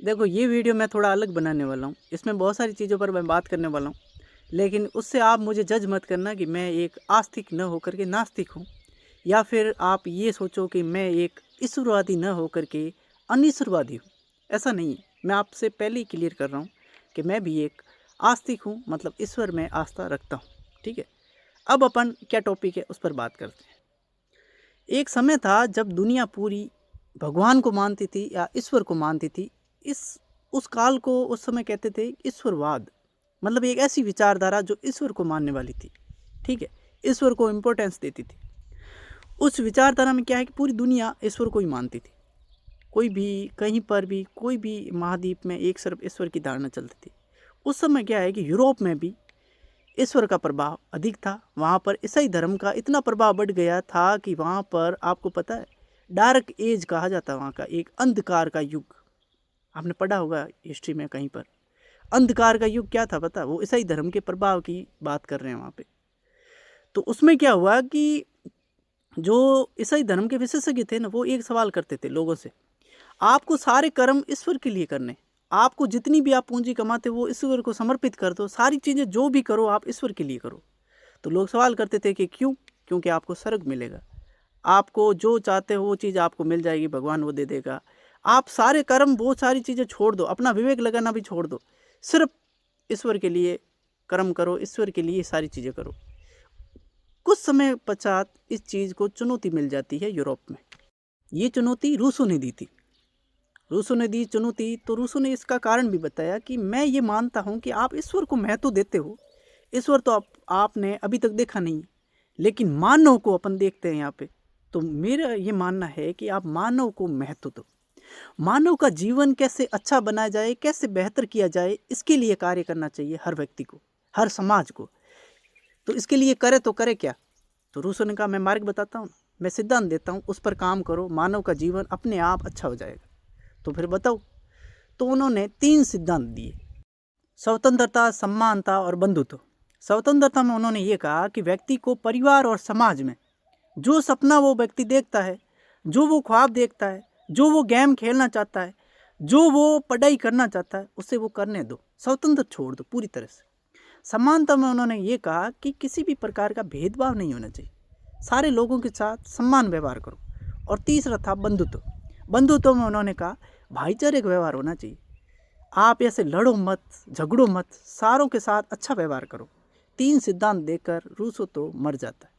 देखो, ये वीडियो मैं थोड़ा अलग बनाने वाला हूँ। इसमें बहुत सारी चीज़ों पर मैं बात करने वाला हूँ, लेकिन उससे आप मुझे जज मत करना कि मैं एक आस्तिक न होकर के नास्तिक हूँ, या फिर आप ये सोचो कि मैं एक ईश्वरवादी न होकर के अनीश्वरवादी हूँ। ऐसा नहीं है। मैं आपसे पहले ही क्लियर कर रहा हूँ कि मैं भी एक आस्तिक हूँ, मतलब ईश्वर में आस्था रखता हूँ। ठीक है। अब अपन क्या टॉपिक है उस पर बात करते हैं। एक समय था जब दुनिया पूरी भगवान को मानती थी या ईश्वर को मानती थी। इस उस काल को उस समय कहते थे ईश्वरवाद, मतलब एक ऐसी विचारधारा जो ईश्वर को मानने वाली थी। ठीक है। ईश्वर को इम्पोर्टेंस देती थी। उस विचारधारा में क्या है कि पूरी दुनिया ईश्वर को ही मानती थी। कोई भी कहीं पर भी कोई भी महाद्वीप में एक सिर्फ ईश्वर की धारणा चलती थी। उस समय क्या है कि यूरोप में भी ईश्वर का प्रभाव अधिक था। वहाँ पर ईसाई धर्म का इतना प्रभाव बढ़ गया था कि वहाँ पर आपको पता है डार्क एज कहा जाता है, वहाँ का एक अंधकार का युग। आपने पढ़ा होगा हिस्ट्री में कहीं पर। अंधकार का युग क्या था पता? वो ईसाई धर्म के प्रभाव की बात कर रहे हैं वहाँ पे। तो उसमें क्या हुआ कि जो ईसाई धर्म के विशेषज्ञ थे ना, वो एक सवाल करते थे लोगों से, आपको सारे कर्म ईश्वर के लिए करने, आपको जितनी भी आप पूंजी कमाते वो ईश्वर को समर्पित कर दो, सारी चीज़ें जो भी करो आप ईश्वर के लिए करो। तो लोग सवाल करते थे कि क्यों? क्योंकि आपको स्वर्ग मिलेगा, आपको जो चाहते हो वो चीज़ आपको मिल जाएगी, भगवान वो दे देगा। आप सारे कर्म वो सारी चीज़ें छोड़ दो, अपना विवेक लगाना भी छोड़ दो, सिर्फ ईश्वर के लिए कर्म करो, ईश्वर के लिए सारी चीज़ें करो। कुछ समय पश्चात इस चीज़ को चुनौती मिल जाती है यूरोप में। ये चुनौती रूसों ने दी थी। रूसों ने दी चुनौती, तो रूसों ने इसका कारण भी बताया कि मैं ये मानता हूँ कि आप ईश्वर को महत्व देते हो। ईश्वर तो आपने अभी तक देखा नहीं, लेकिन मानव को अपन देखते हैं यहाँ पे। तो मेरा ये मानना है कि आप मानव को महत्व दो। मानव का जीवन कैसे अच्छा बनाया जाए, कैसे बेहतर किया जाए, इसके लिए कार्य करना चाहिए हर व्यक्ति को, हर समाज को। तो इसके लिए करे तो करे क्या? तो रूसों ने कहा मैं मार्ग बताता हूँ, मैं सिद्धांत देता हूँ, उस पर काम करो, मानव का जीवन अपने आप अच्छा हो जाएगा। तो फिर बताओ। तो उन्होंने 3 सिद्धांत दिए: स्वतंत्रता, समानता और बंधुत्व। स्वतंत्रता में उन्होंने ये कहा कि व्यक्ति को परिवार और समाज में जो सपना वो व्यक्ति देखता है, जो वो ख्वाब देखता है, जो वो गेम खेलना चाहता है, जो वो पढ़ाई करना चाहता है, उसे वो करने दो, स्वतंत्र छोड़ दो पूरी तरह से। समानता में उन्होंने ये कहा कि किसी भी प्रकार का भेदभाव नहीं होना चाहिए, सारे लोगों के साथ सम्मान व्यवहार करो। और तीसरा था बंधुत्व। बंधुत्व में उन्होंने कहा भाईचारे का व्यवहार होना चाहिए, आप ऐसे लड़ो मत, झगड़ो मत, सारों के साथ अच्छा व्यवहार करो। 3 सिद्धांत देकर रूसो तो मर जाता है।